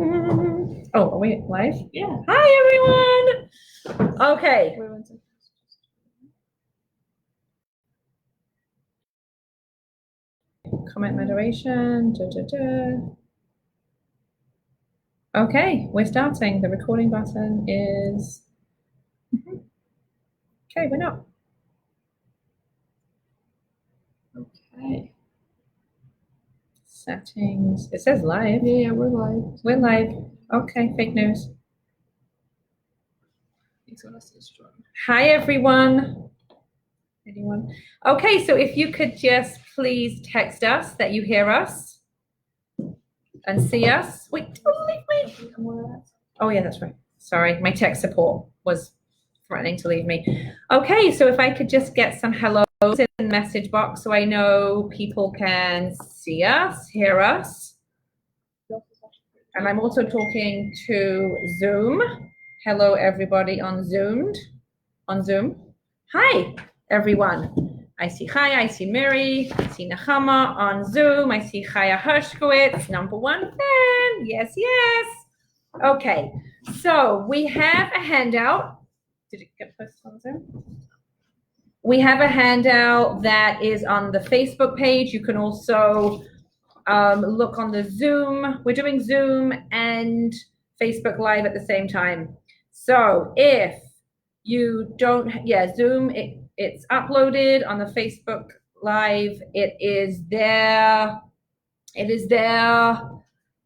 Oh, are we live? Yeah. Hi, everyone. Okay. Comment moderation. Okay, we're starting. The recording button is. Okay, we're not. Okay. Settings. It says live. Yeah, we're live. We're live. Okay, fake news. Hi, everyone. Anyone? Okay, so if you could just please text us that you hear us and see us. Wait, don't leave me. Oh, yeah, that's right. Sorry, my tech support was threatening to leave me. Okay, so if I could just get some hellos in the message box so I know people can see us, hear us. And I'm also talking to Zoom. Hello, everybody on Zoom. Hi, everyone. I see Chaya, I see Miri, I see Nechama on Zoom. I see Chaya Hershkowitz, number one fan. Yes, yes. Okay, so we have a handout. Did it get posted on Zoom? We have a handout that is on the Facebook page. You can also look on the Zoom. We're doing Zoom and Facebook Live at the same time. So if you don't, Zoom, it's uploaded on the Facebook Live. It is there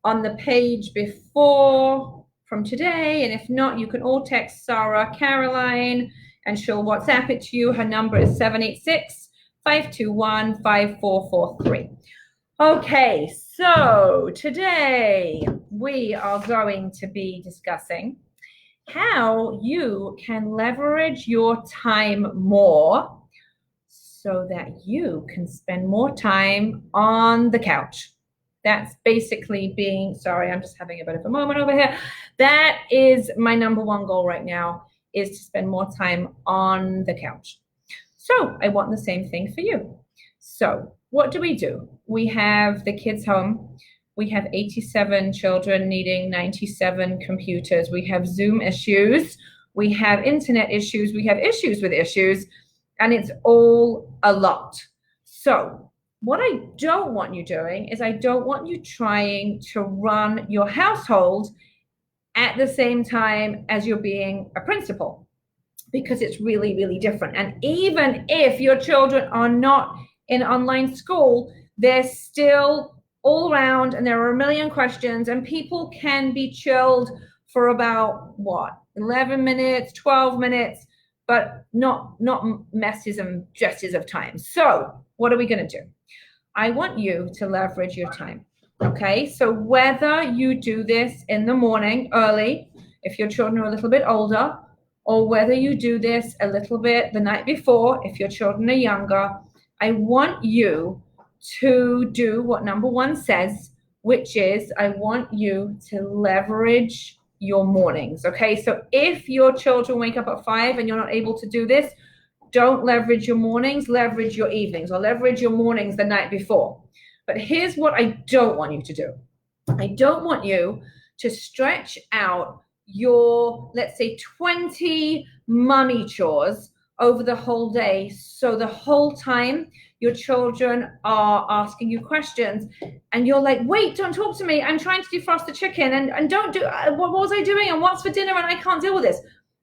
on the page before from today. And if not, you can all text Sarah Caroline and she'll WhatsApp it to you. Her number is 786-521-5443. Okay, so today we are going to be discussing how you can leverage your time more so that you can spend more time on the couch. That's basically sorry, I'm just having a bit of a moment over here. That is my number one goal right now, is to spend more time on the couch. So I want the same thing for you. So what do? We have the kids home. We have 87 children needing 97 computers. We have Zoom issues. We have internet issues. We have issues with issues. And it's all a lot. So what I don't want you doing is I don't want you trying to run your household at the same time as you're being a principal, because it's really, really different. And even if your children are not in online school, they're still all around and there are a million questions, and people can be chilled for about 11 minutes, 12 minutes, but not messes and jesses of time. So what are we going to do? I want you to leverage your time. Okay, so whether you do this in the morning early, if your children are a little bit older, or whether you do this a little bit the night before, if your children are younger, I want you to do what number one says, which is I want you to leverage your mornings. Okay, so if your children wake up at 5 and you're not able to do this, don't leverage your mornings, leverage your evenings, or leverage your mornings the night before. But here's what I don't want you to do. I don't want you to stretch out your, let's say, 20 mommy chores over the whole day. So the whole time your children are asking you questions and you're like, wait, don't talk to me. I'm trying to defrost the chicken and don't do, what was I doing? And what's for dinner? And I can't deal with this.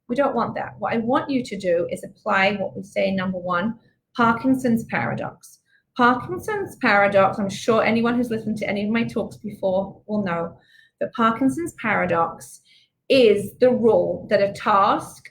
We don't want that. What I want you to do is apply what we say in number one, Parkinson's paradox. Parkinson's paradox, I'm sure anyone who's listened to any of my talks before will know that Parkinson's paradox is the rule that a task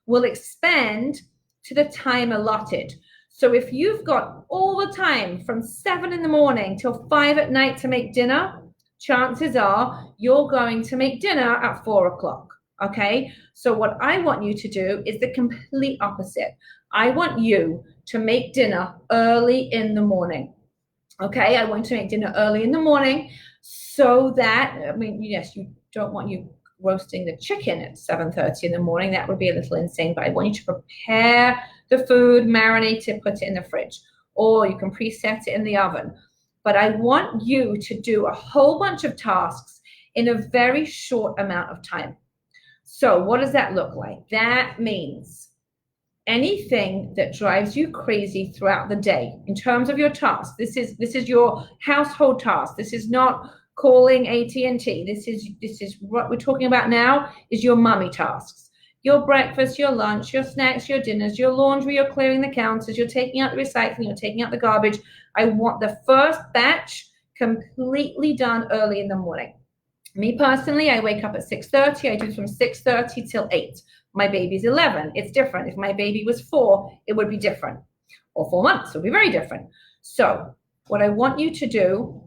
will expand to the time allotted. So if you've got all the time from 7 in the morning till 5 at night to make dinner, chances are you're going to make dinner at 4 o'clock. Okay, so what I want you to do is the complete opposite. I want you to make dinner early in the morning. Okay, I want to make dinner early in the morning so that, yes, you don't want you roasting the chicken at 7:30 in the morning. That would be a little insane, but I want you to prepare the food, marinate it, put it in the fridge, or you can preset it in the oven. But I want you to do a whole bunch of tasks in a very short amount of time. So what does that look like? That means anything that drives you crazy throughout the day in terms of your tasks. This is your household task. This is not calling AT&T. This is what we're talking about now is your mommy tasks. Your breakfast, your lunch, your snacks, your dinners, your laundry, you're clearing the counters, you're taking out the recycling, you're taking out the garbage. I want the first batch completely done early in the morning. Me personally, I wake up at 6:30. I do from 6:30 till 8. My baby's 11. It's different. If my baby was 4, it would be different. Or 4 months, it would be very different. So what I want you to do,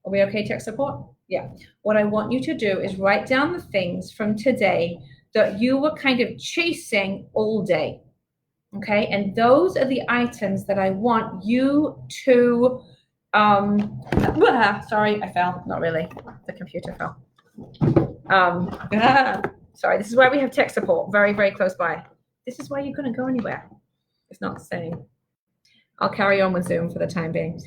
are we okay, tech support? Yeah. What I want you to do is write down the things from today that you were kind of chasing all day. Okay. And those are the items that I want you to, sorry, I fell. Not really. The computer fell. Sorry, this is why we have tech support very, very close by. This is why you couldn't go anywhere. It's not the same. I'll carry on with Zoom for the time being.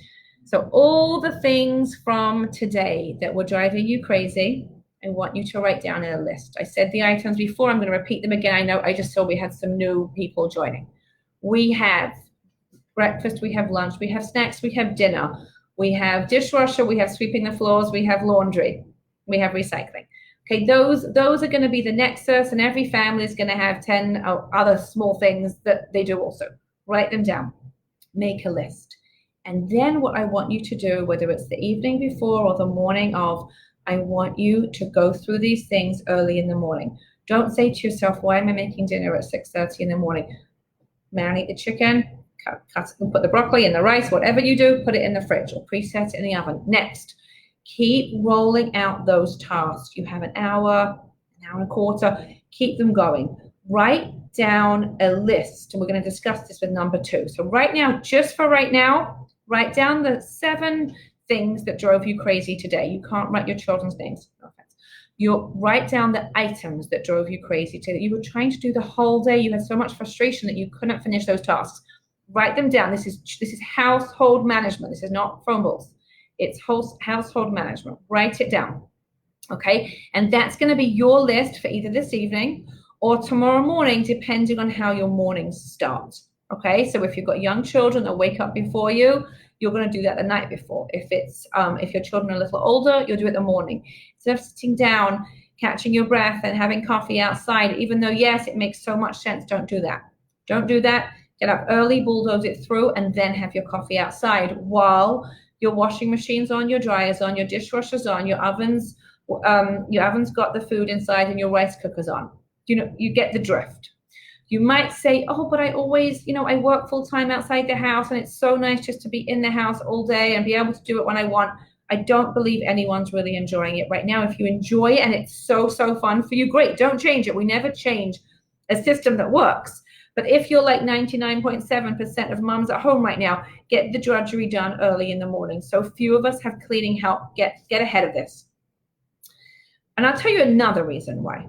So all the things from today that were driving you crazy, I want you to write down in a list. I said the items before. I'm going to repeat them again. I know I just saw we had some new people joining. We have breakfast, we have lunch, we have snacks, we have dinner, we have dishwasher, we have sweeping the floors, we have laundry, we have recycling. Okay, those are going to be the nexus, and every family is going to have 10 other small things that they do also. Write them down. Make a list. And then what I want you to do, whether it's the evening before or the morning of, I want you to go through these things early in the morning. Don't say to yourself, why am I making dinner at 6:30 in the morning? Marinate the chicken, put the broccoli and the rice, whatever you do, put it in the fridge or preset it in the oven. Next. Keep rolling out those tasks. You have an hour and a quarter. Keep them going. Write down a list, and we're going to discuss this with number 2. So right now, just for right now, write down the 7 things that drove you crazy today. You can't write your children's names. No offense. You write down the items that drove you crazy today. You were trying to do the whole day. You had so much frustration that you couldn't finish those tasks. Write them down. This is household management. This is not phone books. It's household management. Write it down, okay? And that's going to be your list for either this evening or tomorrow morning, depending on how your mornings start, okay? So if you've got young children that wake up before you, you're going to do that the night before. If your children are a little older, you'll do it the morning. Instead of sitting down, catching your breath and having coffee outside, even though, yes, it makes so much sense, don't do that. Don't do that. Get up early, bulldoze it through, and then have your coffee outside while your washing machine's on, your dryer's on, your dishwasher's on, your oven's got the food inside, and your rice cooker's on. You get the drift. You might say, oh, but I always, I work full time outside the house, and it's so nice just to be in the house all day and be able to do it when I want. I don't believe anyone's really enjoying it right now. If you enjoy it and it's so, so fun for you, great. Don't change it. We never change a system that works. But if you're like 99.7% of moms at home right now, get the drudgery done early in the morning. So few of us have cleaning help. Get ahead of this. And I'll tell you another reason why.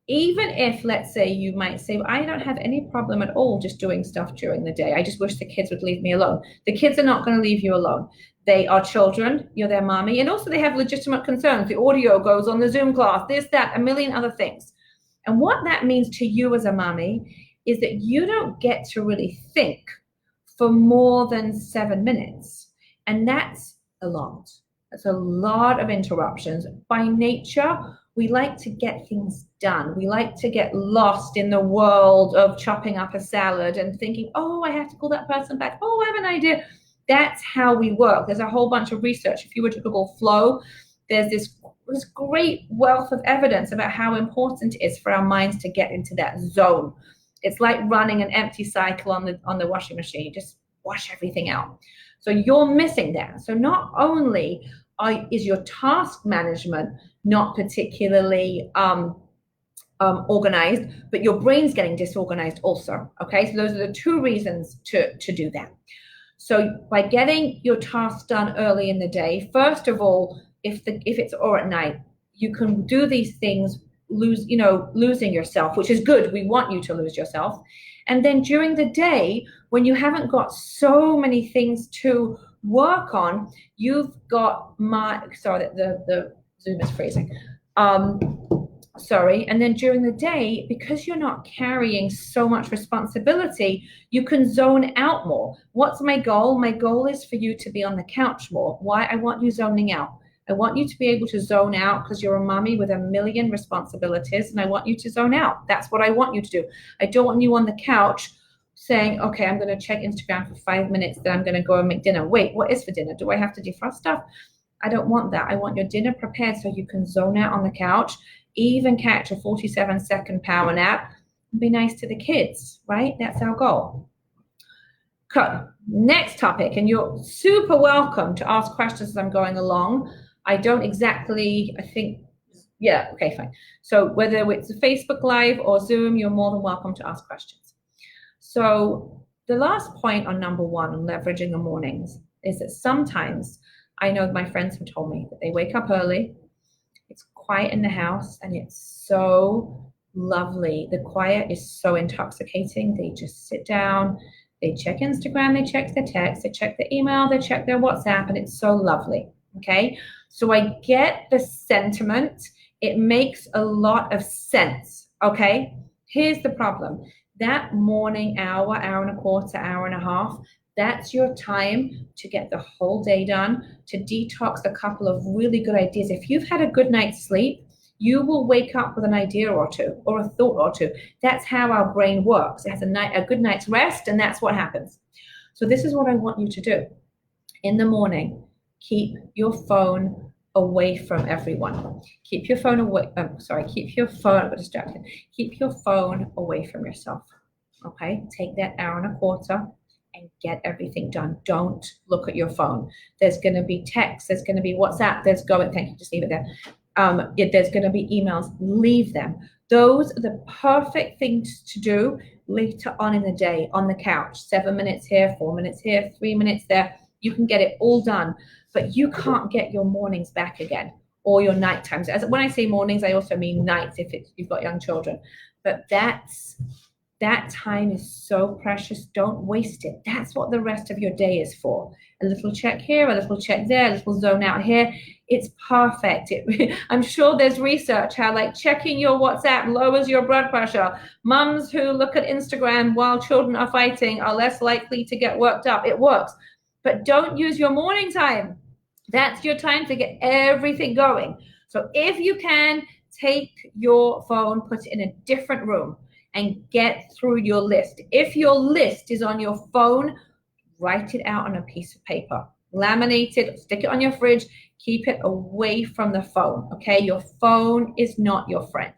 Even if, let's say, you might say, I don't have any problem at all just doing stuff during the day. I just wish the kids would leave me alone. The kids are not going to leave you alone. They are children. You're their mommy. And also they have legitimate concerns. The audio goes on the Zoom class, this, that, a million other things. And what that means to you as a mommy is that you don't get to really think for more than 7 minutes. And that's a lot. That's a lot of interruptions. By nature, we like to get things done. We like to get lost in the world of chopping up a salad and thinking, oh, I have to call that person back. Oh, I have an idea. That's how we work. There's a whole bunch of research. If you were to Google flow, there's this great wealth of evidence about how important it is for our minds to get into that zone. It's like running an empty cycle on the washing machine. You just wash everything out. So you're missing that. So not only is your task management not particularly organized, but your brain's getting disorganized also. Okay, so those are the 2 reasons to do that. So by getting your tasks done early in the day, first of all, if it's or at night, you can do these things losing yourself, which is good. We want you to lose yourself. And then during the day, when you haven't got so many things to work on, you've got the Zoom is freezing. Sorry. And then during the day, because you're not carrying so much responsibility, you can zone out more. What's my goal? My goal is for you to be on the couch more. Why? I want you zoning out. I want you to be able to zone out because you're a mommy with a million responsibilities, and I want you to zone out. That's what I want you to do. I don't want you on the couch saying, okay, I'm going to check Instagram for 5 minutes, then I'm going to go and make dinner. Wait, what is for dinner? Do I have to defrost stuff? I don't want that. I want your dinner prepared so you can zone out on the couch, even catch a 47-second power nap, and be nice to the kids, right? That's our goal. Okay, next topic, and you're super welcome to ask questions as I'm going along. I don't exactly, I think, yeah, okay, fine. So whether it's a Facebook Live or Zoom, you're more than welcome to ask questions. So the last point on number one on leveraging the mornings is that sometimes I know my friends have told me that they wake up early, it's quiet in the house, and it's so lovely. The quiet is so intoxicating. They just sit down, they check Instagram, they check their text, they check their email, they check their WhatsApp, and it's so lovely, okay? So I get the sentiment. It makes a lot of sense, okay? Here's the problem. That morning hour, hour and a quarter, hour and a half, that's your time to get the whole day done, to detox a couple of really good ideas. If you've had a good night's sleep, you will wake up with an idea or two or a thought or two. That's how our brain works. It has a good night's rest, and that's what happens. So this is what I want you to do. In the morning, keep your phone away from everyone. Keep your phone away. I got distracted. Keep your phone away from yourself. Okay? Take that hour and a quarter and get everything done. Don't look at your phone. There's going to be text. There's going to be WhatsApp. Thank you, just leave it there. There's going to be emails. Leave them. Those are the perfect things to do later on in the day on the couch. 7 minutes here, 4 minutes here, 3 minutes there. You can get it all done, but you can't get your mornings back again or your night times. When I say mornings, I also mean nights if you've got young children. But that time is so precious. Don't waste it. That's what the rest of your day is for. A little check here, a little check there, a little zone out here. It's perfect. I'm sure there's research how checking your WhatsApp lowers your blood pressure. Mums who look at Instagram while children are fighting are less likely to get worked up. It works. But don't use your morning time. That's your time to get everything going. So if you can, take your phone, put it in a different room, and get through your list. If your list is on your phone, write it out on a piece of paper. Laminate it, stick it on your fridge, keep it away from the phone, okay? Your phone is not your friend.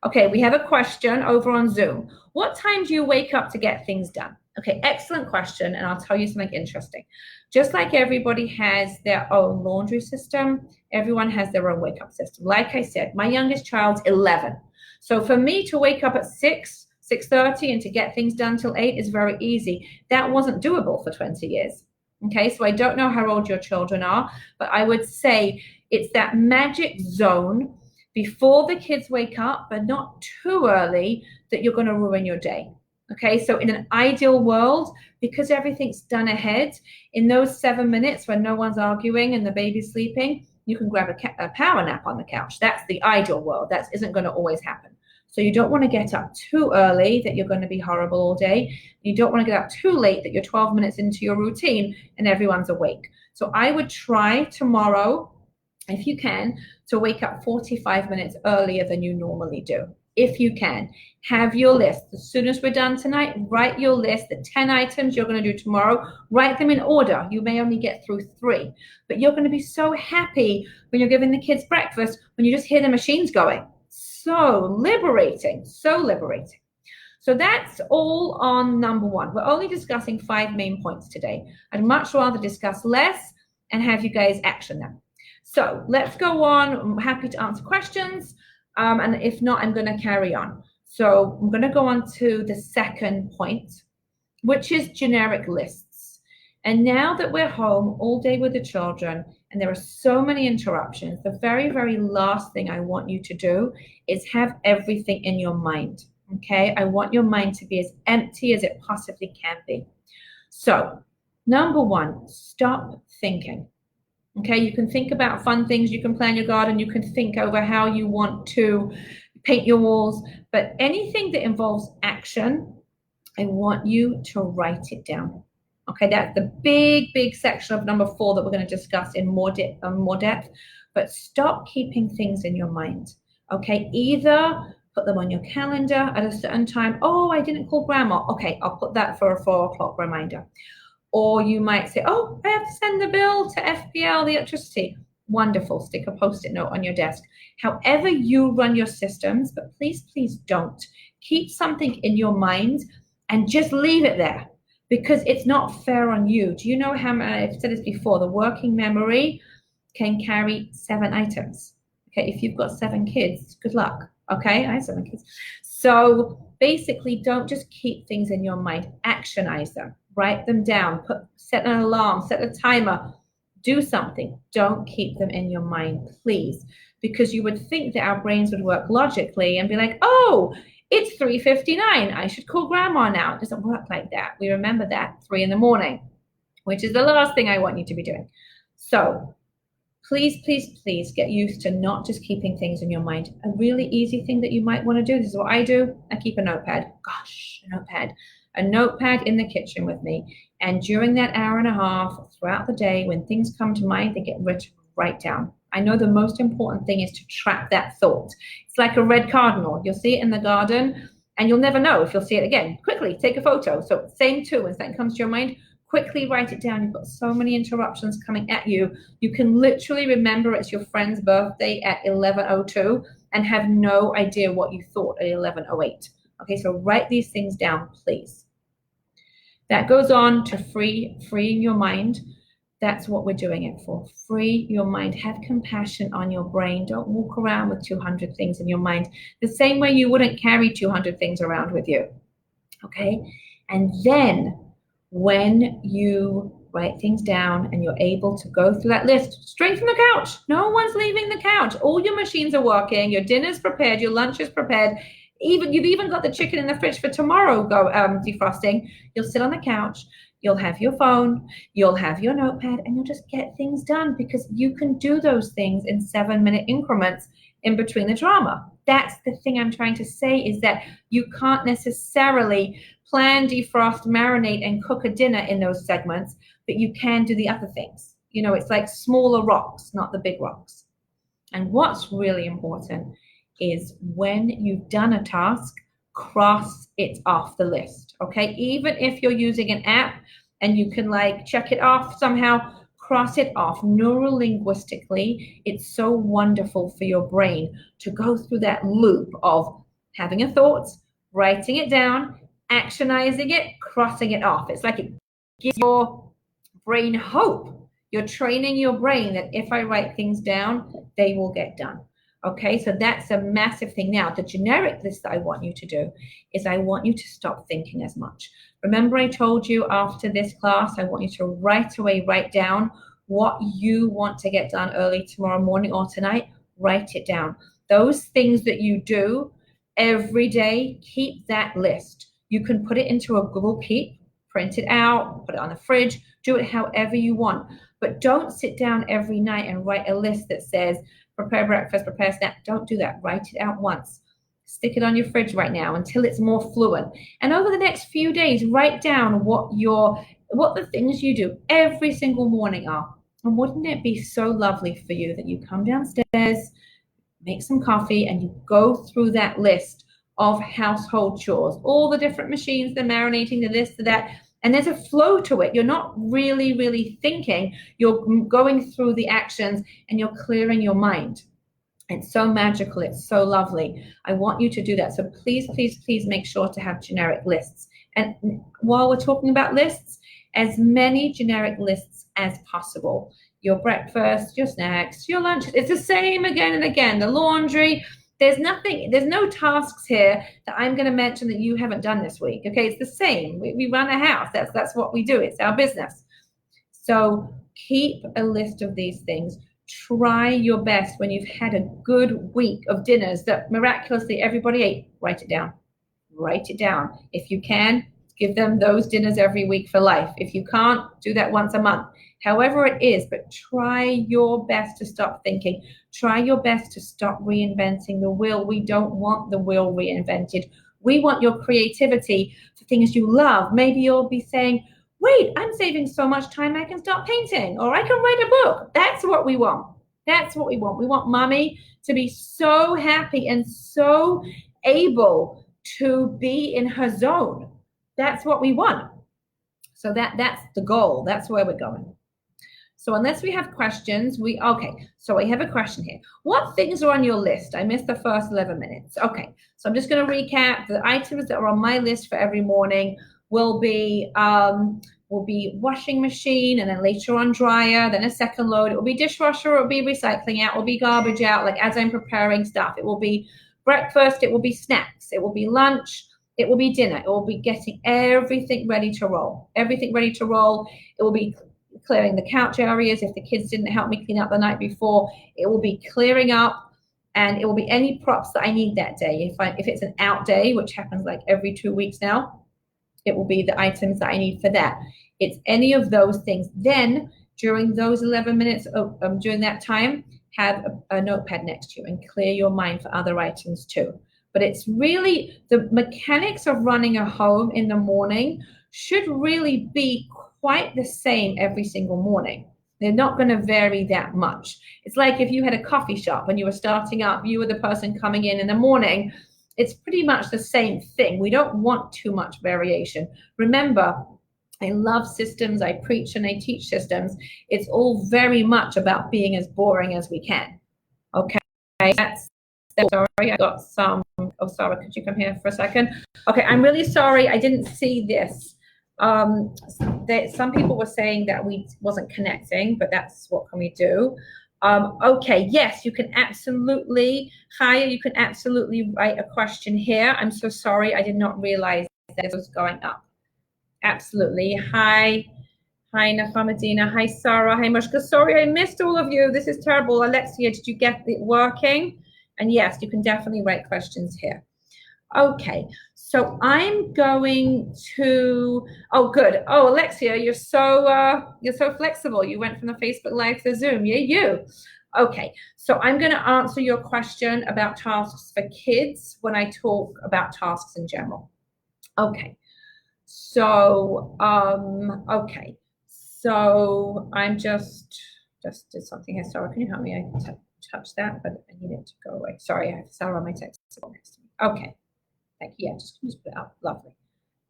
Okay, we have a question over on Zoom. What time do you wake up to get things done? Okay, excellent question, and I'll tell you something interesting. Just like everybody has their own laundry system, everyone has their own wake-up system. Like I said, my youngest child's 11. So for me to wake up at 6:30, and to get things done till 8 is very easy. That wasn't doable for 20 years. Okay, so I don't know how old your children are, but I would say it's that magic zone before the kids wake up, but not too early that you're going to ruin your day. Okay, so in an ideal world, because everything's done ahead, in those 7 minutes when no one's arguing and the baby's sleeping, you can grab a power nap on the couch. That's the ideal world. That isn't going to always happen. So you don't want to get up too early that you're going to be horrible all day. You don't want to get up too late that you're 12 minutes into your routine and everyone's awake. So I would try tomorrow, if you can, to wake up 45 minutes earlier than you normally do. If you can, have your list. As soon as we're done tonight, write your list, the 10 items you're going to do tomorrow. Write them in order. You may only get through 3, but you're going to be so happy when you're giving the kids breakfast, when you just hear the machines going. So liberating, so liberating. So that's all on number one. We're only discussing 5 main points today. I'd much rather discuss less and have you guys action them. So let's go on. I'm happy to answer questions. And if not, I'm going to carry on. So I'm going to go on to the second point, which is generic lists. And now that we're home all day with the children and there are so many interruptions, the very, very last thing I want you to do is have everything in your mind. Okay? I want your mind to be as empty as it possibly can be. So, number one, stop thinking. Okay, you can think about fun things, you can plan your garden, you can think over how you want to paint your walls, but anything that involves action, I want you to write it down. Okay, that's the big section of number 4 that we're going to discuss in more depth. But stop keeping things in your mind. Okay, either put them on your calendar at a certain time. Oh, I didn't call grandma. Okay, I'll put that for a 4 o'clock reminder. Or you might say, oh, I have to send the bill to FPL, the electricity. Wonderful. Stick a post-it note on your desk. However you run your systems, but please don't keep something in your mind and just leave it there, because it's not fair on you. Do you know how, I've said this before, the working memory can carry 7 items. Okay, if you've got 7 kids, good luck. Okay, I have 7 kids. So basically, don't just keep things in your mind. Actionize them. Write them down. Set an alarm. Set a timer. Do something. Don't keep them in your mind, please, because you would think that our brains would work logically and be like, oh, it's 3:59. I should call grandma now. It doesn't work like that. We remember that 3 in the morning, which is the last thing I want you to be doing. So please get used to not just keeping things in your mind. A really easy thing that you might want to do, this is what I do. I keep a notepad. Gosh, a notepad in the kitchen with me. And during that hour and a half throughout the day, when things come to mind, they get written right down. I know the most important thing is to trap that thought. It's like a red cardinal. You'll see it in the garden and you'll never know if you'll see it again. Quickly take a photo. So same too, when something comes to your mind, quickly write it down. You've got so many interruptions coming at you. You can literally remember it's your friend's birthday at 11:02 and have no idea what you thought at 11:08. Okay, so write these things down, please. That goes on to freeing your mind. That's what we're doing it for. Free your mind. Have compassion on your brain. Don't walk around with 200 things in your mind. The same way you wouldn't carry 200 things around with you. Okay? And then when you write things down and you're able to go through that list straight from the couch, no one's leaving the couch. All your machines are working. Your dinner's prepared. Your lunch is prepared. You've even got the chicken in the fridge for tomorrow defrosting. You'll sit on the couch. You'll have your phone, you'll have your notepad, and you'll just get things done, because you can do those things in 7-minute increments in between the drama. That's the thing I'm trying to say, is that you can't necessarily plan, defrost, marinate, and cook a dinner in those segments, but you can do the other things. You know, it's like smaller rocks, not the big rocks. And what's really important is when you've done a task, cross it off the list. Okay, even if you're using an app and you can like check it off somehow, cross it off. Neurolinguistically, it's so wonderful for your brain to go through that loop of having a thought, writing it down, actionizing it, crossing it off. It's like it gives your brain hope. You're training your brain that if I write things down, they will get done. Okay, so that's a massive thing. Now, the generic list that I want you to do is I want you to stop thinking as much. Remember, I told you after this class, I want you to right away write down what you want to get done early tomorrow morning or tonight. Write it down. Those things that you do every day, keep that list. You can put it into a Google Keep, print it out, put it on the fridge, do it however you want. But don't sit down every night and write a list that says, prepare breakfast, prepare snack. Don't do that. Write it out once. Stick it on your fridge right now until it's more fluent. And over the next few days, write down what the things you do every single morning are. And wouldn't it be so lovely for you that you come downstairs, make some coffee, and you go through that list of household chores, all the different machines, the marinating, the this, the that, and there's a flow to it. You're not really thinking. You're going through the actions and you're clearing your mind. It's so magical. It's so lovely. I want you to do that. So please make sure to have generic lists. And while we're talking about lists, as many generic lists as possible. Your breakfast, your snacks, your lunch. It's the same again and again. The laundry. There's no tasks here that I'm going to mention that you haven't done this week. Okay, it's the same. We run a house. That's what we do. It's our business. So keep a list of these things. Try your best when you've had a good week of dinners that miraculously everybody ate. Write it down. Write it down. If you can, give them those dinners every week for life. If you can't, do that once a month. however it is, but try your best to stop thinking. Try your best to stop reinventing the wheel. We don't want the wheel reinvented. We want your creativity for things you love. Maybe you'll be saying, wait, I'm saving so much time, I can start painting, or I can write a book. That's what we want. That's what we want. We want mommy to be so happy and so able to be in her zone. That's what we want. So that's the goal. That's where we're going. So unless we have questions, okay. So I have a question here. What things are on your list? I missed the first 11 minutes. Okay. So I'm just going to recap. The items that are on my list for every morning will be washing machine, and then later on dryer, then a second load. It will be dishwasher, it will be recycling out, it will be garbage out, like as I'm preparing stuff. It will be breakfast, it will be snacks, it will be lunch, it will be dinner. It will be getting everything ready to roll. Everything ready to roll. It will be clearing the couch areas if the kids didn't help me clean up the night before. It will be clearing up, and it will be any props that I need that day. If it's an out day, which happens like every 2 weeks now, it will be the items that I need for that. It's any of those things. Then during those 11 minutes, during that time, have a notepad next to you and clear your mind for other items too. But it's really the mechanics of running a home in the morning should really be quite the same every single morning. They're not going to vary that much. It's like if you had a coffee shop and you were starting up, you were the person coming in the morning. It's pretty much the same thing. We don't want too much variation. Remember, I love systems. I preach and I teach systems. It's all very much about being as boring as we can. Okay, sorry, I got some. Oh, Sarah, could you come here for a second? Okay, I'm really sorry. I didn't see this. Some people were saying that we wasn't connecting, but that's what can we do? Okay, yes, you can absolutely, Chaya, you can absolutely write a question here. I'm so sorry, I did not realize that it was going up. Absolutely. Hi, Nafamadina. Hi, Sarah. Hi, Mushka. Sorry, I missed all of you. This is terrible. Alexia, did you get it working? And yes, you can definitely write questions here. Okay, so I'm going to, oh, good. Oh, Alexia, you're so flexible. You went from the Facebook Live to Zoom. Yeah, you. Okay, so I'm going to answer your question about tasks for kids when I talk about tasks in general. Okay, so, okay, so I'm just did something here. Sarah, can you help me? I touched that, but I need it to go away. Sorry, I have Sarah on my text next to me. Okay. Thank you. Yeah, just put it up. Lovely.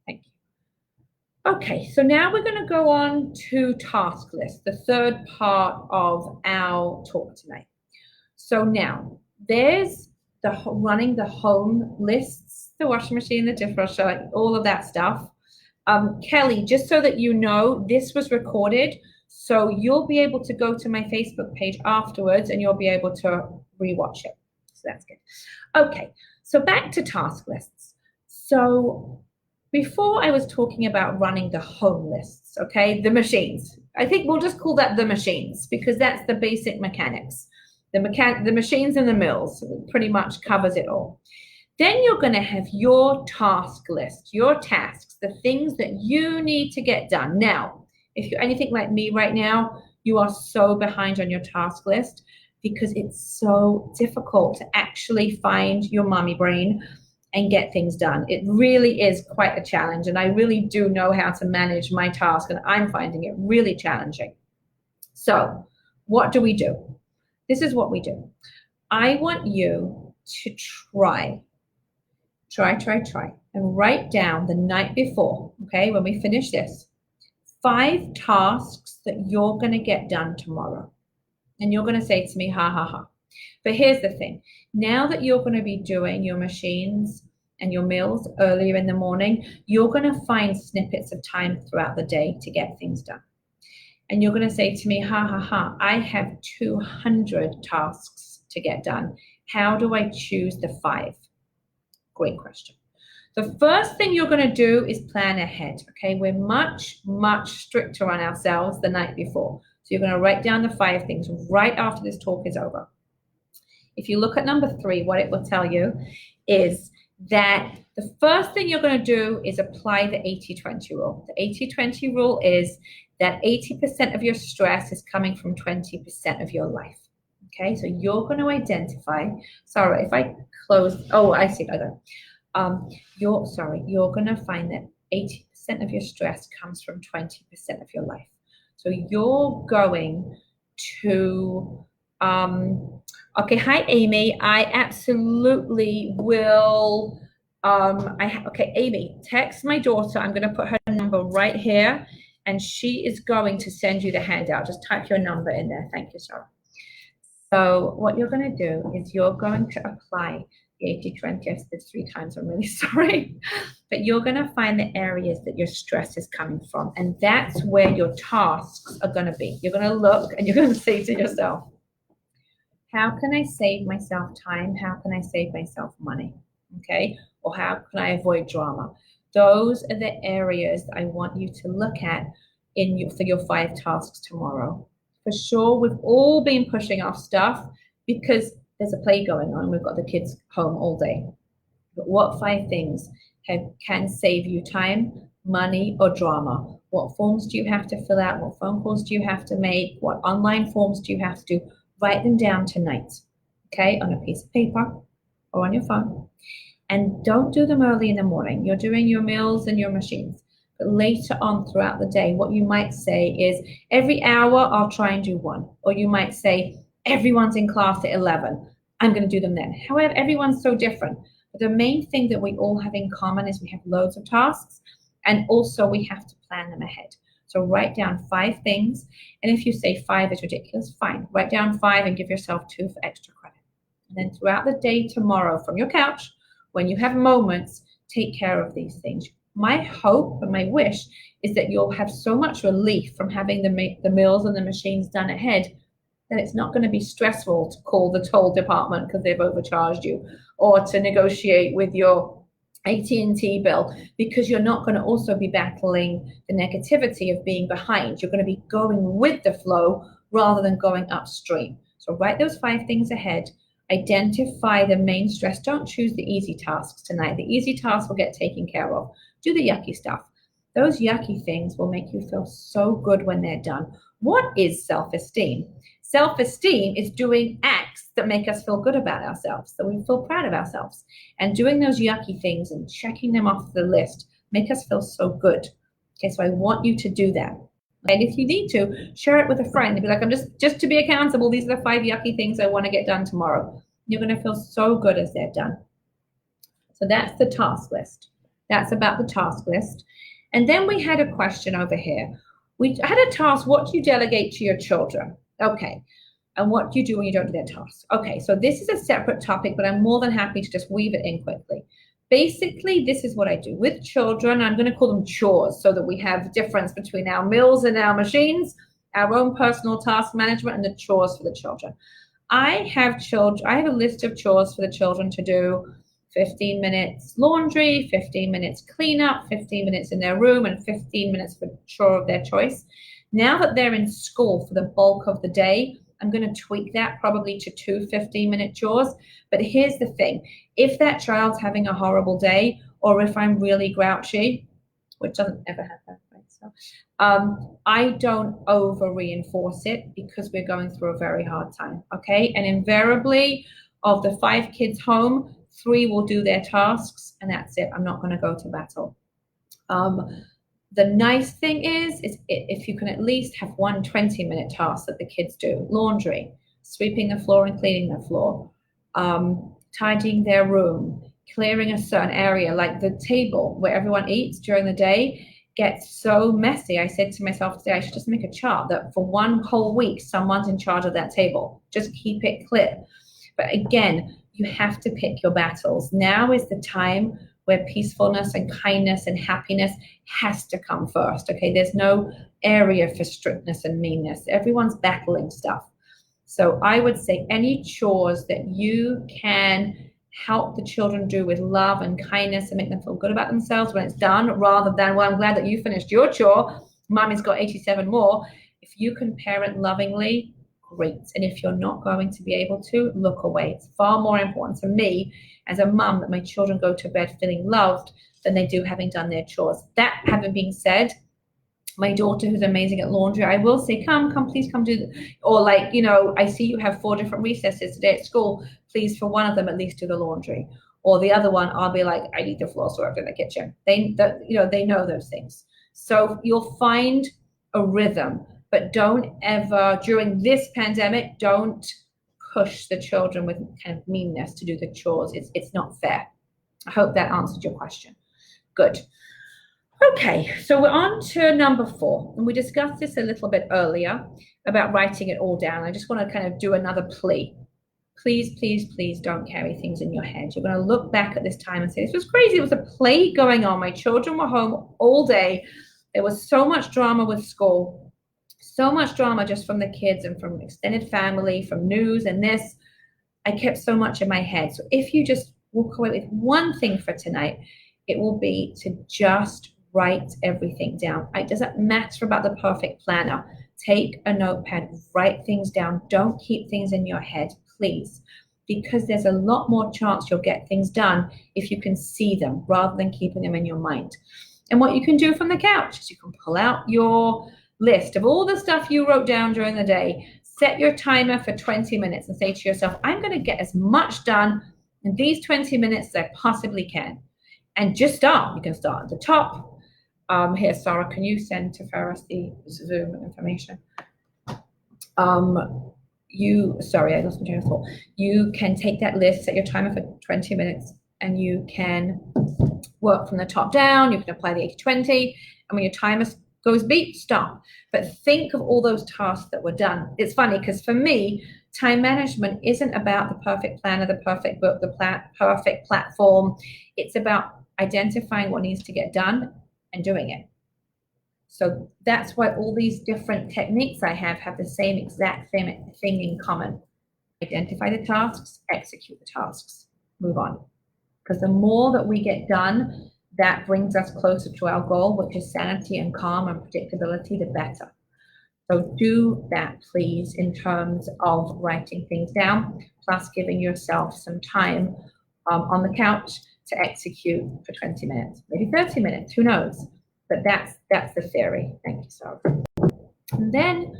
Thank you. Okay, so now we're going to go on to task list, the third part of our talk tonight. So now there's the running the home lists, the washing machine, the dishwasher, all of that stuff. Kelly, just so that you know, this was recorded, so you'll be able to go to my Facebook page afterwards and you'll be able to rewatch it. So that's good. Okay, so back to task lists. So before I was talking about running the home lists, okay, the machines. I think we'll just call that the machines because that's the basic mechanics. The machines and the mills pretty much covers it all. Then you're going to have your task list, your tasks, the things that you need to get done. Now, if you're anything like me right now, you are so behind on your task list because it's so difficult to actually find your mommy brain and get things done. It really is quite a challenge, and I really do know how to manage my task, and I'm finding it really challenging. So what do we do? This is what we do. I want you to try, and write down the night before, okay, when we finish this, 5 tasks that you're going to get done tomorrow. And you're going to say to me, ha, ha, ha. But here's the thing. Now that you're going to be doing your machines and your meals earlier in the morning, you're going to find snippets of time throughout the day to get things done. And you're going to say to me, ha, ha, ha, I have 200 tasks to get done. How do I choose the 5? Great question. The first thing you're going to do is plan ahead, okay? We're much, much stricter on ourselves the night before. So you're going to write down the 5 things right after this talk is over. If you look at number 3, what it will tell you is that the first thing you're going to do is apply the 80-20 rule. The 80-20 rule is that 80% of your stress is coming from 20% of your life. Okay, so you're going to identify, sorry, if I close, oh, I see, I got you're going to find that 80% of your stress comes from 20% of your life. So you're going to, okay, hi, Amy. I absolutely will, okay, Amy, text my daughter. I'm going to put her number right here, and she is going to send you the handout. Just type your number in there. Thank you, Sarah. So what you're going to do is you're going to apply the 80-20. I said this 3 times. I'm really sorry. But you're going to find the areas that your stress is coming from. And that's where your tasks are going to be. You're going to look and you're going to say to yourself, how can I save myself time? How can I save myself money? Okay. Or how can I avoid drama? Those are the areas that I want you to look at for your 5 tasks tomorrow. For sure, we've all been pushing off stuff because there's a play going on. We've got the kids home all day. But what 5 things can save you time, money, or drama? What forms do you have to fill out? What phone calls do you have to make? What online forms do you have to do? Write them down tonight, okay, on a piece of paper or on your phone. And don't do them early in the morning. You're doing your meals and your machines. But later on throughout the day, what you might say is, every hour I'll try and do 1. Or you might say, everyone's in class at 11. I'm going to do them then. However, everyone's so different. But the main thing that we all have in common is we have loads of tasks, and also we have to plan them ahead. So write down 5 things. And if you say 5 is ridiculous, fine. Write down 5 and give yourself 2 for extra credit. And then throughout the day tomorrow from your couch, when you have moments, take care of these things. My hope and my wish is that you'll have so much relief from having the meals and the machines done ahead that it's not going to be stressful to call the toll department because they've overcharged you, or to negotiate with your AT&T bill, because you're not going to also be battling the negativity of being behind. You're going to be going with the flow rather than going upstream. So write those 5 things ahead. Identify the main stress. Don't choose the easy tasks tonight. The easy tasks will get taken care of. Do the yucky stuff. Those yucky things will make you feel so good when they're done. What is self-esteem? Self-esteem is doing acts that make us feel good about ourselves, that we feel proud of ourselves. And doing those yucky things and checking them off the list make us feel so good. Okay, so I want you to do that. And if you need to, share it with a friend. Be like, I'm just to be accountable, these are the 5 yucky things I want to get done tomorrow. You're going to feel so good as they're done. So that's the task list. That's about the task list. And then we had a question over here. We had a task, what do you delegate to your children? Okay. And what do you do when you don't do their tasks? Okay, so this is a separate topic, but I'm more than happy to just weave it in quickly. Basically, this is what I do with children. I'm going to call them chores so that we have the difference between our meals and our machines, our own personal task management, and the chores for the children. I have a list of chores for the children to do. 15 minutes laundry, 15 minutes cleanup, 15 minutes in their room, and 15 minutes for chore of their choice. Now that they're in school for the bulk of the day, I'm going to tweak that probably to 2 15-minute chores. But here's the thing. If that child's having a horrible day, or if I'm really grouchy, which doesn't ever happen, right? So, I don't over reinforce it because we're going through a very hard time, okay? And invariably, of the 5 kids home, 3 will do their tasks, and that's it. I'm not going to go to battle. The nice thing is if you can at least have 1 20-minute task that the kids do. Laundry, sweeping the floor and cleaning the floor, tidying their room, clearing a certain area, like the table where everyone eats during the day gets so messy. I said to myself today, I should just make a chart that for 1 whole week, someone's in charge of that table. Just keep it clear. But again, you have to pick your battles. Now is the time where peacefulness and kindness and happiness has to come first, okay? There's no area for strictness and meanness. Everyone's battling stuff. So I would say any chores that you can help the children do with love and kindness and make them feel good about themselves when it's done, rather than, well, I'm glad that you finished your chore, mommy's got 87 more. If you can parent lovingly, great. And if you're not going to be able to, look away. It's far more important to me as a mum that my children go to bed feeling loved than they do having done their chores. That having been said, My daughter, who's amazing at laundry, I will say, come, please come do, or like, I see you have 4 different recesses today at school. Please, for one of them, at least do the laundry. Or the other one, I'll be like, I need the floor swept in the kitchen. They know those things. So you'll find a rhythm, but don't ever, during this pandemic, don't push the children with kind of meanness to do the chores. It's not fair. I hope that answered your question. Good. Okay, so we're on to number 4, and we discussed this a little bit earlier about writing it all down. I just want to kind of do another plea. Please, please, please don't carry things in your head. You're going to look back at this time and say, this was crazy. It was a play going on. My children were home all day. There was so much drama with school, so much drama just from the kids and from extended family, from news and this. I kept so much in my head. So if you just walk away with one thing for tonight, it will be to just write everything down. It doesn't matter about the perfect planner. Take a notepad, write things down. Don't keep things in your head, please, because there's a lot more chance you'll get things done if you can see them rather than keeping them in your mind. And what you can do from the couch is you can pull out your list of all the stuff you wrote down during the day, set your timer for 20 minutes and say to yourself, I'm going to get as much done in these 20 minutes as I possibly can. And just start. You can start at the top. Here, Sarah, can you send to Ferris the Zoom information? Sorry, I lost my train of thought. You can take that list, set your timer for 20 minutes, and you can work from the top down. You can apply the 80-20, and when your timer goes beep, stop. But think of all those tasks that were done. It's funny because for me, time management isn't about the perfect planner, the perfect book, the perfect platform. It's about identifying what needs to get done and doing it. So that's why all these different techniques I have the exact same thing in common. Identify the tasks, execute the tasks, move on. Because the more that we get done, that brings us closer to our goal, which is sanity and calm and predictability, the better. So do that, please, in terms of writing things down, plus giving yourself some time on the couch to execute for 20 minutes, maybe 30 minutes, who knows? But that's the theory. Thank you, Sarah. And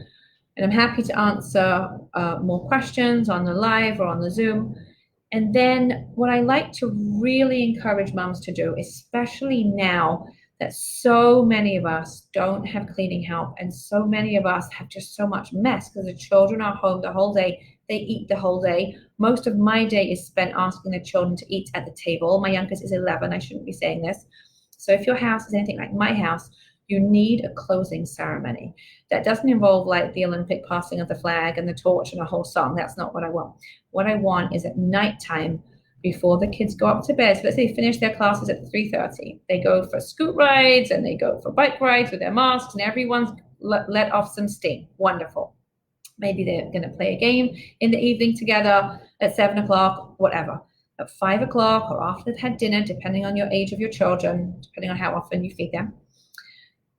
I'm happy to answer more questions on the live or on the Zoom. And then what I like to really encourage moms to do, especially now that so many of us don't have cleaning help and so many of us have just so much mess because the children are home the whole day, they eat the whole day. Most of my day is spent asking the children to eat at the table. My youngest is 11, I shouldn't be saying this. So if your house is anything like my house, you need a closing ceremony. That doesn't involve like the Olympic passing of the flag and the torch and a whole song. That's not what I want. What I want is at nighttime, before the kids go up to bed, so let's say they finish their classes at 3:30. They go for scoot rides and they go for bike rides with their masks and everyone's let off some steam. Wonderful. Maybe they're going to play a game in the evening together at 7 o'clock, whatever. At 5 o'clock or after they've had dinner, depending on your age of your children, depending on how often you feed them,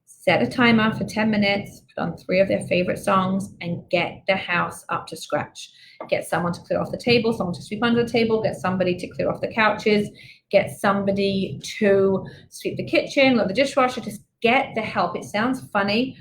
set a timer for 10 minutes, put on 3 of their favorite songs, and get the house up to scratch. Get someone to clear off the table, someone to sweep under the table, get somebody to clear off the couches, get somebody to sweep the kitchen, load the dishwasher, just get the help. It sounds funny,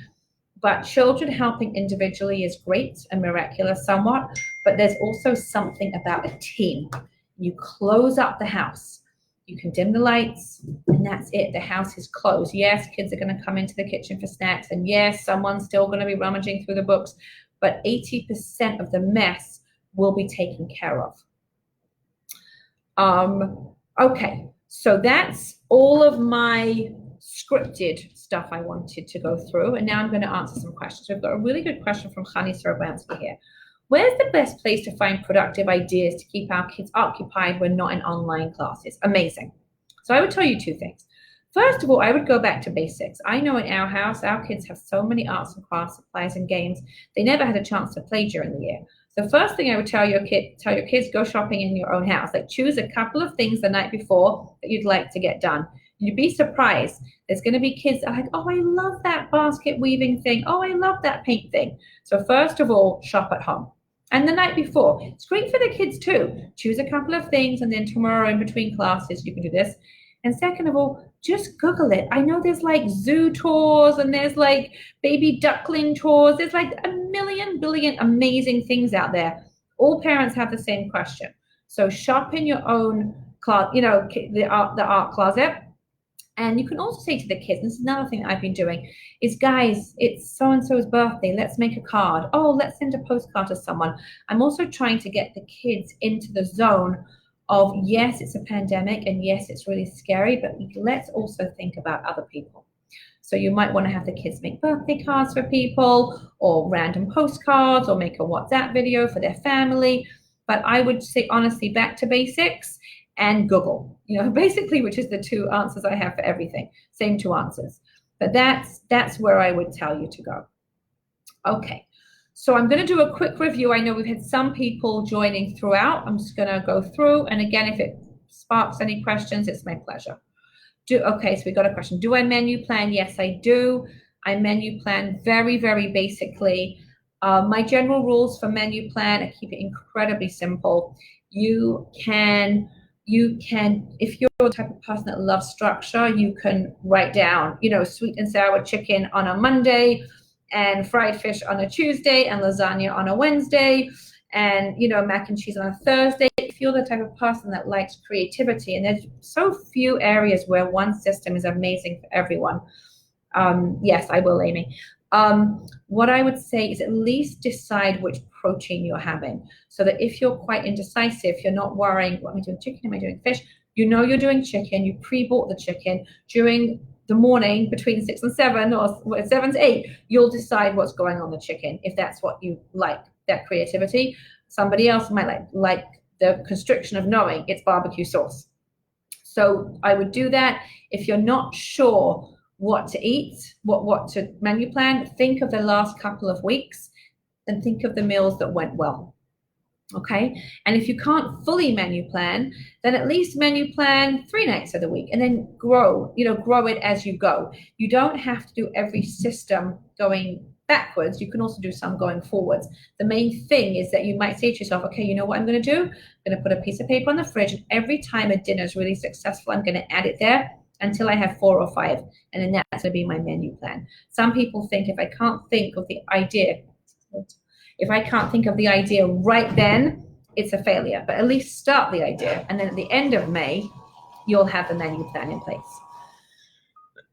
but children helping individually is great and miraculous somewhat, but there's also something about a team. You close up the house. You can dim the lights, and that's it. The house is closed. Yes, kids are going to come into the kitchen for snacks, and yes, someone's still going to be rummaging through the books, but 80% of the mess will be taken care of. Okay, so that's all of my scripted stuff I wanted to go through, and now I'm going to answer some questions. We've got a really good question from Khani Sarabansky here. Where's the best place to find productive ideas to keep our kids occupied when not in online classes? Amazing. So I would tell you 2 things. First of all, I would go back to basics. I know in our house, our kids have so many arts and crafts supplies and games. They never had a chance to play during the year. The first thing I would tell your kids, go shopping in your own house. Like choose a couple of things the night before that you'd like to get done. You'd be surprised. There's going to be kids that are like, oh, I love that basket weaving thing. Oh, I love that paint thing. So first of all, shop at home. And the night before, it's great for the kids too. Choose a couple of things, and then tomorrow in between classes, you can do this. And second of all, just Google it. I know there's like zoo tours and there's like baby duckling tours. There's like a million billion amazing things out there. All parents have the same question. So shop in your own closet, the art closet. And you can also say to the kids, this is another thing that I've been doing, is guys, it's so-and-so's birthday. Let's make a card. Oh, let's send a postcard to someone. I'm also trying to get the kids into the zone of, yes, it's a pandemic and yes, it's really scary, but let's also think about other people. So you might want to have the kids make birthday cards for people or random postcards or make a WhatsApp video for their family. But I would say, honestly, back to basics and Google, basically, which is the two answers I have for everything. Same two answers. But that's where I would tell you to go. Okay. So I'm going to do a quick review. I know we've had some people joining throughout. I'm just going to go through. And again, if it sparks any questions, it's my pleasure. Okay, so we got a question. Do I menu plan? Yes, I do. I menu plan very, very basically. My general rules for menu plan, I keep it incredibly simple. You can, if you're the type of person that loves structure, you can write down, sweet and sour chicken on a Monday, and fried fish on a Tuesday, and lasagna on a Wednesday, and mac and cheese on a Thursday. If you're the type of person that likes creativity, and there's so few areas where one system is amazing for everyone. Yes, I will, Amy. What I would say is at least decide which protein you're having, so that if you're quite indecisive, you're not worrying, what am I doing, chicken, am I doing fish? You're doing chicken, you pre-bought the chicken during the morning between 6 and 7 or 7 to 8, you'll decide what's going on the chicken, if that's what you like, that creativity. Somebody else might like the constriction of knowing it's barbecue sauce. So I would do that. If you're not sure what to eat, what to menu plan, think of the last couple of weeks and think of the meals that went well. Okay, and if you can't fully menu plan, then at least menu plan 3 nights of the week and then grow it as you go. You don't have to do every system going backwards. You can also do some going forwards. The main thing is that you might say to yourself, okay, you know what I'm going to do? I'm going to put a piece of paper on the fridge, and every time a dinner is really successful, I'm going to add it there until I have 4 or 5, and then that's going to be my menu plan. Some people think if I can't think of the idea right then, it's a failure. But at least start the idea, and then at the end of May, you'll have the menu plan in place.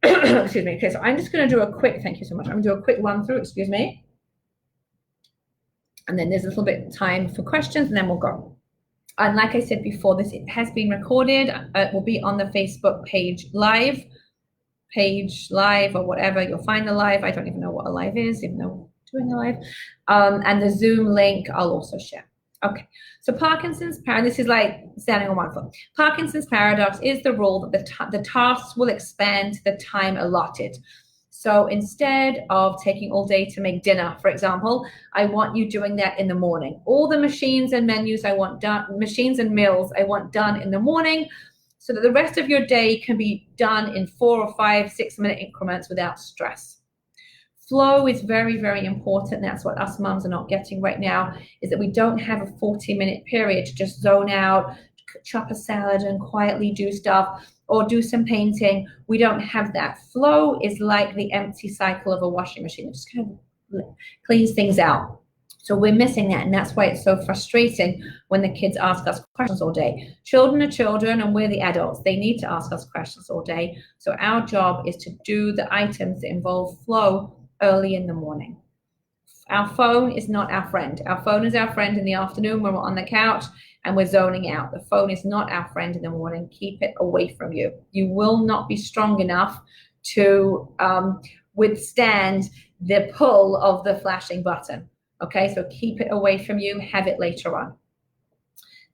Excuse me. Okay, so I'm just going to do a quick, thank you so much. I'm going to do a quick run through, excuse me. And then there's a little bit of time for questions, and then we'll go. And like I said before, it has been recorded. It will be on the Facebook page live, or whatever. You'll find the live. I don't even know what a live is, even though I'm doing a live. And the Zoom link I'll also share. Okay, so Parkinson's paradox, this is like standing on one foot. Parkinson's paradox is the rule that the tasks will expand to the time allotted. So instead of taking all day to make dinner, for example, I want you doing that in the morning. All the machines and menus I want done, machines and meals I want done in the morning, so that the rest of your day can be done in 4 or 5, 6 minute increments without stress. Flow is very, very important. That's what us moms are not getting right now, is that we don't have a 40-minute period to just zone out, chop a salad and quietly do stuff, or do some painting. We don't have that. Flow is like the empty cycle of a washing machine. It just kind of cleans things out. So we're missing that, and that's why it's so frustrating when the kids ask us questions all day. Children are children, and we're the adults. They need to ask us questions all day. So our job is to do the items that involve flow early in the morning. Our phone is not our friend. Our phone is our friend in the afternoon when we're on the couch and we're zoning out. The phone is not our friend in the morning. Keep it away from you. You will not be strong enough to withstand the pull of the flashing button. Okay, so keep it away from you. Have it later on.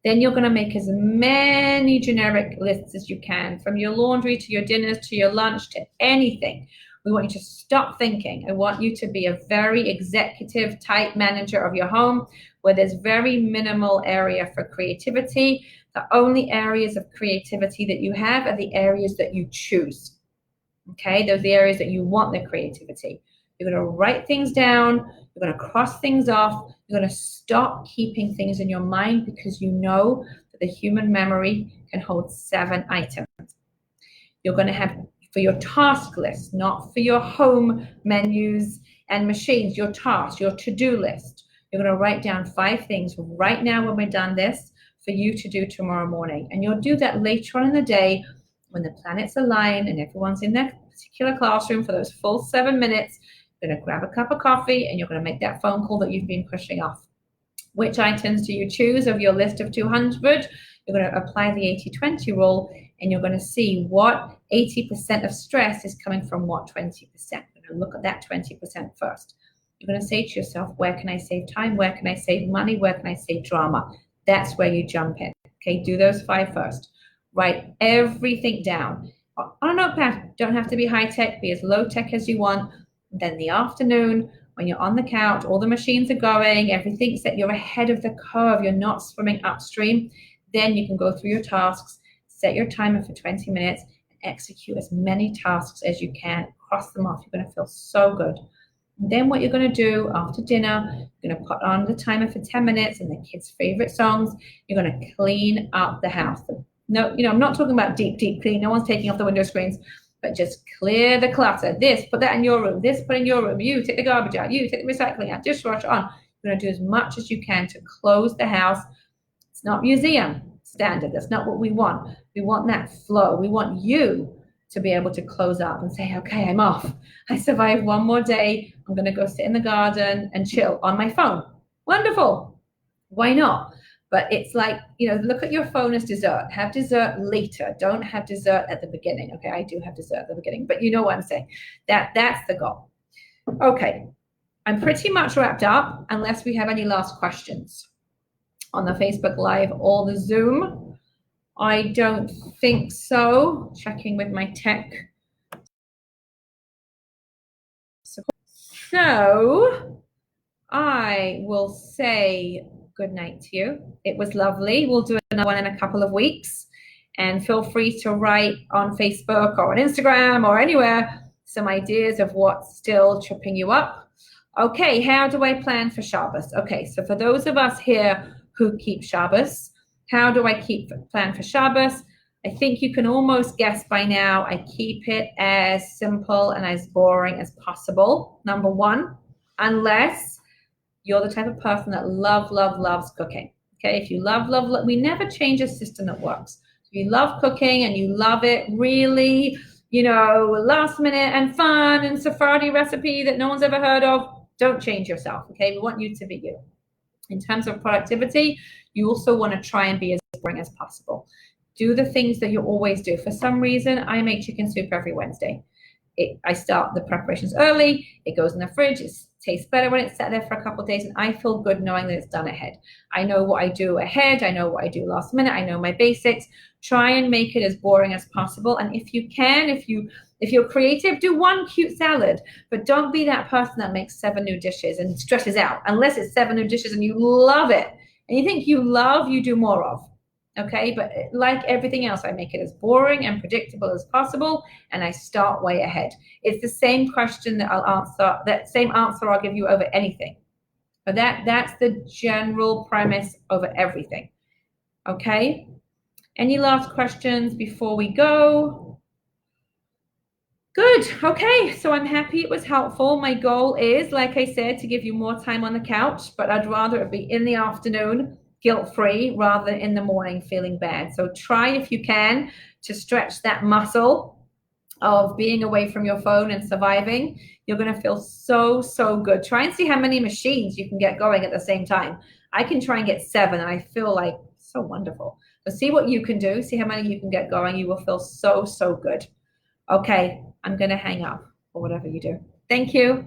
Then you're going to make as many generic lists as you can, from your laundry to your dinners to your lunch to anything. We want you to stop thinking. I want you to be a very executive type manager of your home, where there's very minimal area for creativity. The only areas of creativity that you have are the areas that you choose. Okay, those are the areas that you want the creativity. You're going to write things down. You're going to cross things off. You're going to stop keeping things in your mind, because you know that the human memory can hold 7 items. You're going to have for your task list, not for your home menus and machines, your tasks, your to-do list. You're going to write down 5 things right now when we're done this for you to do tomorrow morning. And you'll do that later on in the day when the planets align and everyone's in their particular classroom for those full 7 minutes. You're going to grab a cup of coffee and you're going to make that phone call that you've been pushing off. Which items do you choose of your list of 200? You're going to apply the 80-20 rule and you're going to see what 80% of stress is coming from what 20%. You're going to look at that 20% first. You're going to say to yourself, where can I save time? Where can I save money? Where can I save drama? That's where you jump in. Okay, do those 5 first. Write everything down. On a notepad, don't have to be high tech, be as low tech as you want. Then in the afternoon, when you're on the couch, all the machines are going, everything's that you're ahead of the curve, you're not swimming upstream, then you can go through your tasks, set your timer for 20 minutes, and execute as many tasks as you can, cross them off. You're going to feel so good. And then what you're going to do after dinner, you're going to put on the timer for 10 minutes and the kids' favorite songs. You're going to clean up the house. No, I'm not talking about deep clean. No one's taking off the window screens, but just clear the clutter. This, put that in your room. This, put in your room. You take the garbage out. You take the recycling out. Dishwasher on. You're going to do as much as you can to close the house. It's not museum standard. That's not what we want. We want that flow. We want you to be able to close up and say, okay, I'm off. I survived one more day. I'm going to go sit in the garden and chill on my phone. Wonderful. Why not? But it's like, look at your phone as dessert. Have dessert later. Don't have dessert at the beginning. Okay, I do have dessert at the beginning, but you know what I'm saying. That's the goal. Okay, I'm pretty much wrapped up unless we have any last questions on the Facebook Live or the Zoom. I don't think so. Checking with my tech. So I will say good night to you. It was lovely. We'll do another one in a couple of weeks. And feel free to write on Facebook or on Instagram or anywhere some ideas of what's still tripping you up. Okay, how do I plan for Shabbos? Okay, so for those of us here who keep Shabbos, how do I plan for Shabbos? I think you can almost guess by now, I keep it as simple and as boring as possible. Number 1, unless you're the type of person that loves cooking. Okay, if you love, we never change a system that works. If you love cooking and you love it really, last minute and fun and Sephardi recipe that no one's ever heard of, don't change yourself. Okay, we want you to be you. In terms of productivity, you also want to try and be as boring as possible. Do the things that you always do. For some reason, I make chicken soup every Wednesday. I start the preparations early. It goes in the fridge. It tastes better when it's sat there for a couple of days, and I feel good knowing that it's done ahead. I know what I do ahead. I know what I do last minute. I know my basics. Try and make it as boring as possible. And if you can, if you're creative, do one cute salad, but don't be that person that makes 7 new dishes and stresses out, unless it's 7 new dishes and you love it. And you think you do more of. Okay, but like everything else, I make it as boring and predictable as possible, and I start way ahead. It's the same question that I'll answer, that same answer I'll give you over anything. But that's the general premise over everything. Okay? Any last questions before we go? Good. Okay, so I'm happy it was helpful. My goal is, like I said, to give you more time on the couch, but I'd rather it be in the afternoon, guilt-free, rather than in the morning feeling bad. So try, if you can, to stretch that muscle of being away from your phone and surviving. You're going to feel so good. Try and see how many machines you can get going at the same time. I can try and get 7, and I feel like so wonderful. So see what you can do. See how many you can get going. You will feel so good. Okay, I'm going to hang up or whatever you do. Thank you.